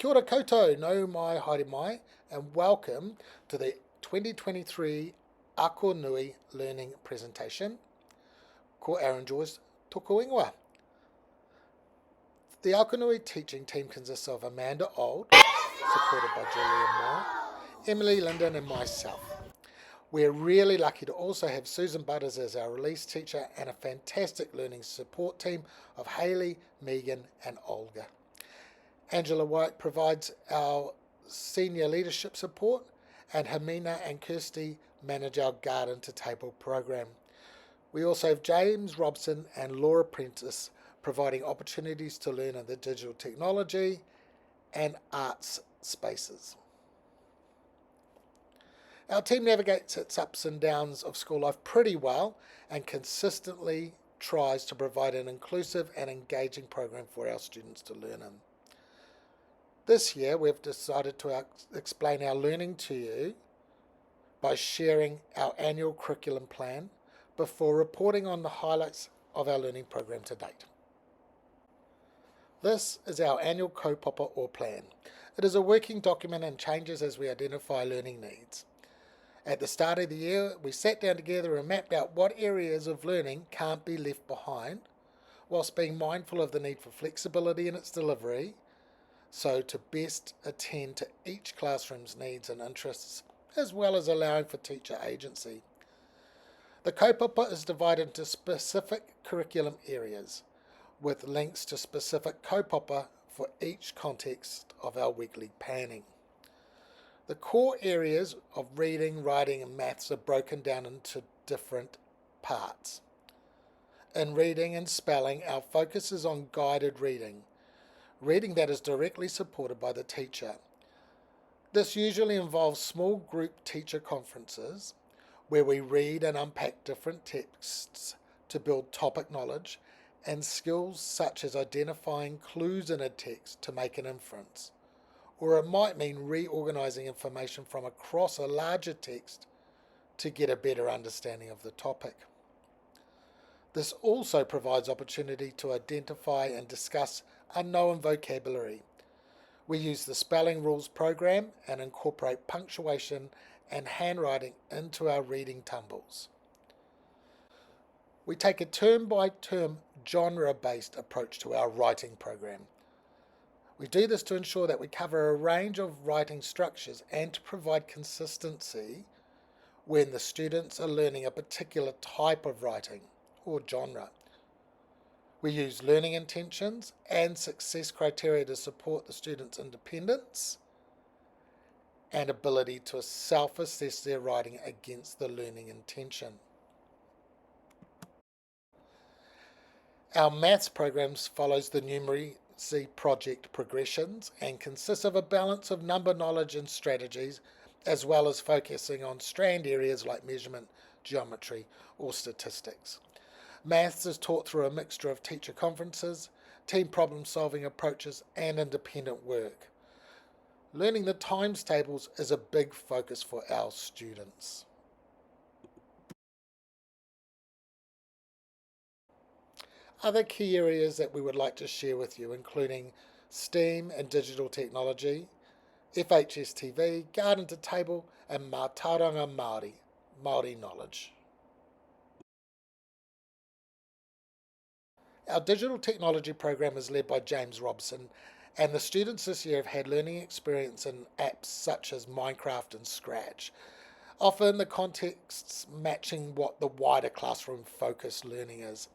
Kia ora koutou, nau mai, haere mai, and welcome to the 2023 AKONUI Learning Presentation. Ko Aaron Joyce toko ingoa. The AKONUI teaching team consists of Amanda Old, supported by Julia Moore, Emily Linden and myself. We're really lucky to also have Susan Butters as our release teacher and a fantastic learning support team of Hayley, Megan and Olga. Angela White provides our senior leadership support, and Hermina and Kirsty manage our Garden to Table program. We also have James Robson and Laura Prentice providing opportunities to learn in the digital technology and arts spaces. Our team navigates its ups and downs of school life pretty well and consistently tries to provide an inclusive and engaging program for our students to learn in. This year, we've decided to explain our learning to you by sharing our annual curriculum plan before reporting on the highlights of our learning program to date. This is our annual kaupapa or plan. It is a working document and changes as we identify learning needs. At the start of the year, we sat down together and mapped out what areas of learning can't be left behind, whilst being mindful of the need for flexibility in its delivery, so to best attend to each classroom's needs and interests, as well as allowing for teacher agency. The kaupapa is divided into specific curriculum areas, with links to specific kaupapa for each context of our weekly planning. The core areas of reading, writing and maths are broken down into different parts. In reading and spelling, our focus is on guided reading that is directly supported by the teacher. This usually involves small group teacher conferences where we read and unpack different texts to build topic knowledge and skills such as identifying clues in a text to make an inference. Or it might mean reorganizing information from across a larger text to get a better understanding of the topic. This also provides opportunity to identify and discuss unknown vocabulary. We use the Spelling Rules program and incorporate punctuation and handwriting into our reading tumbles. We take a term-by-term genre-based approach to our writing program. We do this to ensure that we cover a range of writing structures and to provide consistency when the students are learning a particular type of writing or genre. We use learning intentions and success criteria to support the students' independence and ability to self-assess their writing against the learning intention. Our maths programs follows the numeracy project progressions and consists of a balance of number knowledge and strategies, as well as focusing on strand areas like measurement, geometry, or statistics. Maths is taught through a mixture of teacher conferences, team problem-solving approaches, and independent work. Learning the times tables is a big focus for our students. Other key areas that we would like to share with you, including STEAM and digital technology, FHS TV, Garden to Table, and Mātauranga Māori knowledge. Our digital technology program is led by James Robson, and the students this year have had learning experience in apps such as Minecraft and Scratch, often the contexts matching what the wider classroom focused learning is.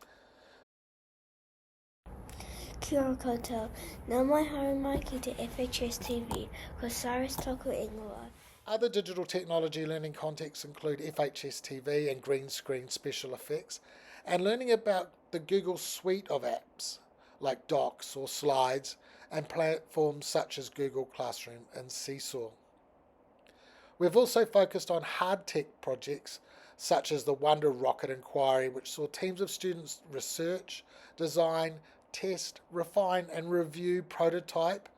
Kia ora koutou, nau mai haere mai ki te FHS TV, ko Cyrus toko ingoa. Other digital technology learning contexts include FHS TV and green screen special effects, and learning about the Google suite of apps like Docs or Slides and platforms such as Google Classroom and Seesaw. We've also focused on hard tech projects such as the Wonder Rocket Inquiry, which saw teams of students research, design, test, refine and review prototype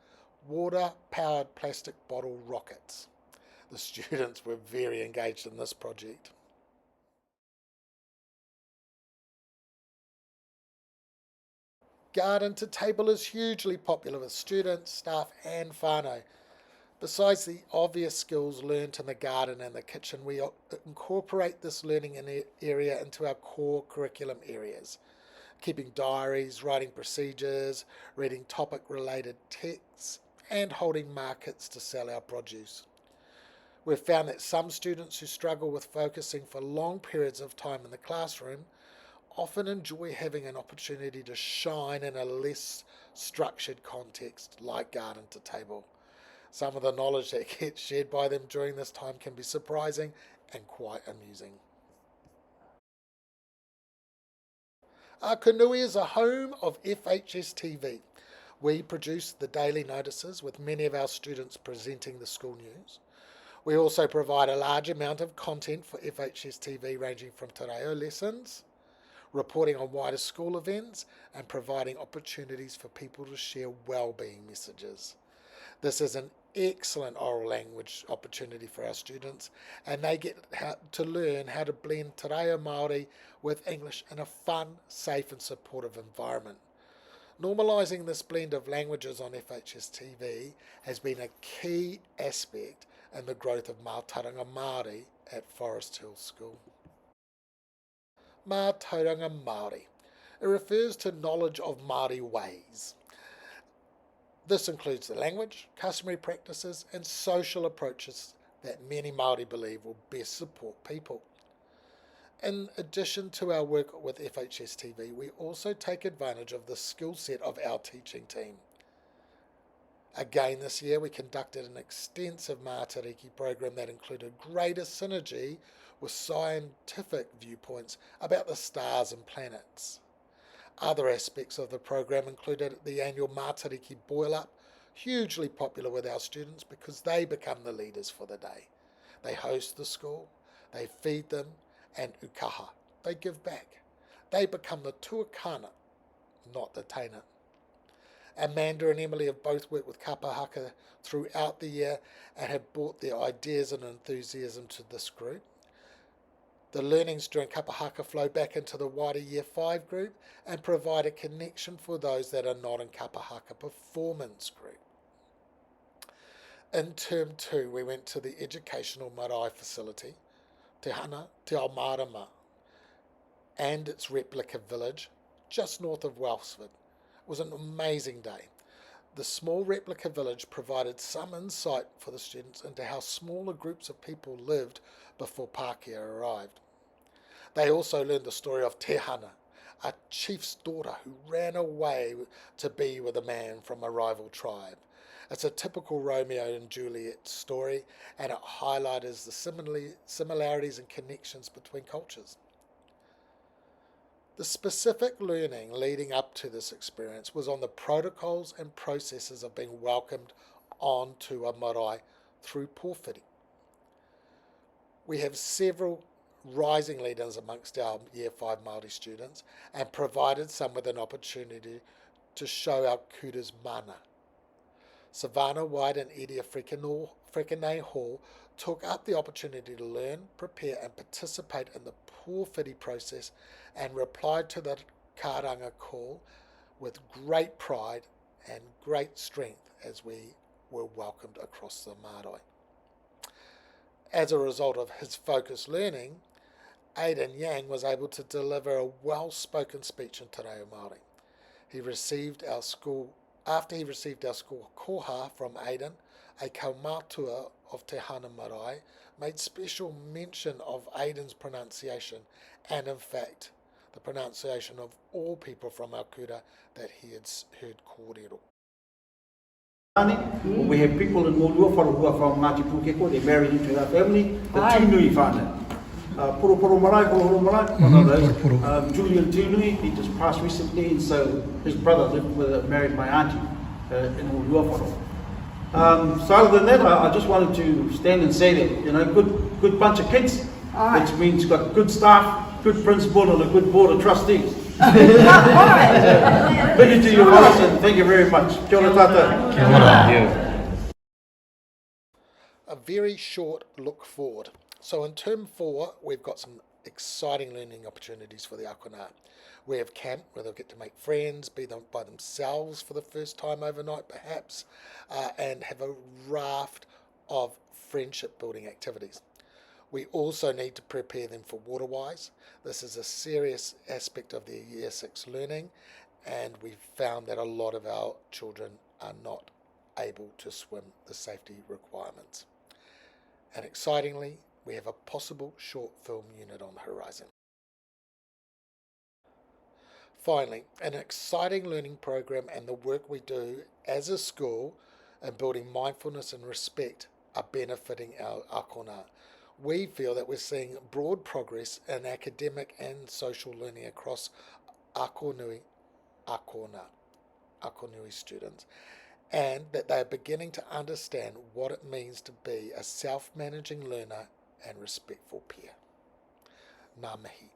water-powered plastic bottle rockets. The students were very engaged in this project. Garden to table is hugely popular with students, staff and whānau. Besides the obvious skills learnt in the garden and the kitchen, we incorporate this learning area into our core curriculum areas, keeping diaries, writing procedures, reading topic-related texts, and holding markets to sell our produce. We've found that some students who struggle with focusing for long periods of time in the classroom often enjoy having an opportunity to shine in a less structured context like garden to table. Some of the knowledge that gets shared by them during this time can be surprising and quite amusing. AKONUI is a home of FHS TV. We produce the daily notices with many of our students presenting the school news. We also provide a large amount of content for FHS TV ranging from te reo lessons, reporting on wider school events and providing opportunities for people to share well-being messages. This is an excellent oral language opportunity for our students, and they get to learn how to blend te reo Māori with English in a fun, safe and supportive environment. Normalising this blend of languages on FHS TV has been a key aspect in the growth of Mātauranga Māori at Forest Hill School. Mātauranga Māori. It refers to knowledge of Māori ways. This includes the language, customary practices and social approaches that many Māori believe will best support people. In addition to our work with FHS TV, we also take advantage of the skill set of our teaching team. Again this year we conducted an extensive Mātariki program that included greater synergy with scientific viewpoints about the stars and planets. Other aspects of the program included the annual Mātariki Boil-Up, hugely popular with our students because they become the leaders for the day. They host the school, they feed them, and ukaha, they give back. They become the tuakana, not the teina. Amanda and Emily have both worked with kapa haka throughout the year and have brought their ideas and enthusiasm to this group. The learnings during kapa haka flow back into the wider Year 5 group and provide a connection for those that are not in kapa haka performance group. In Term 2, we went to the educational marae facility, Te Hana Te Ao Marama, and its replica village just north of Wellsford. It was an amazing day. The small replica village provided some insight for the students into how smaller groups of people lived before Pākehā arrived. They also learned the story of Te Hana, a chief's daughter who ran away to be with a man from a rival tribe. It's a typical Romeo and Juliet story, and it highlights the similarities and connections between cultures. The specific learning leading up to this experience was on the protocols and processes of being welcomed onto a marae through pōwhiri. We have several rising leaders amongst our Year 5 Māori students and provided some with an opportunity to show our kuras mana. Savannah White and Edia Frekenei Hall took up the opportunity to learn, prepare and participate in the pōwhiri process and replied to the karanga call with great pride and great strength as we were welcomed across the marae. As a result of his focused learning, Aidan Yang was able to deliver a well-spoken speech in te reo Māori. After he received our school koha from Aidan, a kaumātua of Te Hana Marae made special mention of Aidan's pronunciation and, in fact, the pronunciation of all people from our kura that he had heard kōrero. We have people in Mōluawharo who are from Ngāti Pūkeko, they're married into our family, the Tūnui whānau. Poro Marae, Horo Marae, one of those. Julian Tūnui, he just passed recently, and so his brother married my auntie in Mōluawharo. So other than that, I just wanted to stand and say that, good bunch of kids, which means got good staff, good principal and a good board of trustees. Thank you to your voice and thank you very much. Kia ora tātou. Kia ora. A very short look forward. So in Term 4, we've got some exciting learning opportunities for the AKONUI. We have camp where they'll get to make friends, be them by themselves for the first time overnight perhaps, and have a raft of friendship building activities. We also need to prepare them for waterwise. This is a serious aspect of their Year 6 learning, and we've found that a lot of our children are not able to swim the safety requirements. And excitingly, we have a possible short film unit on the horizon. Finally, an exciting learning program and the work we do as a school in building mindfulness and respect are benefiting our akona. We feel that we're seeing broad progress in academic and social learning across AKONUI students, and that they are beginning to understand what it means to be a self-managing learner and respectful peer. Ngā mihi.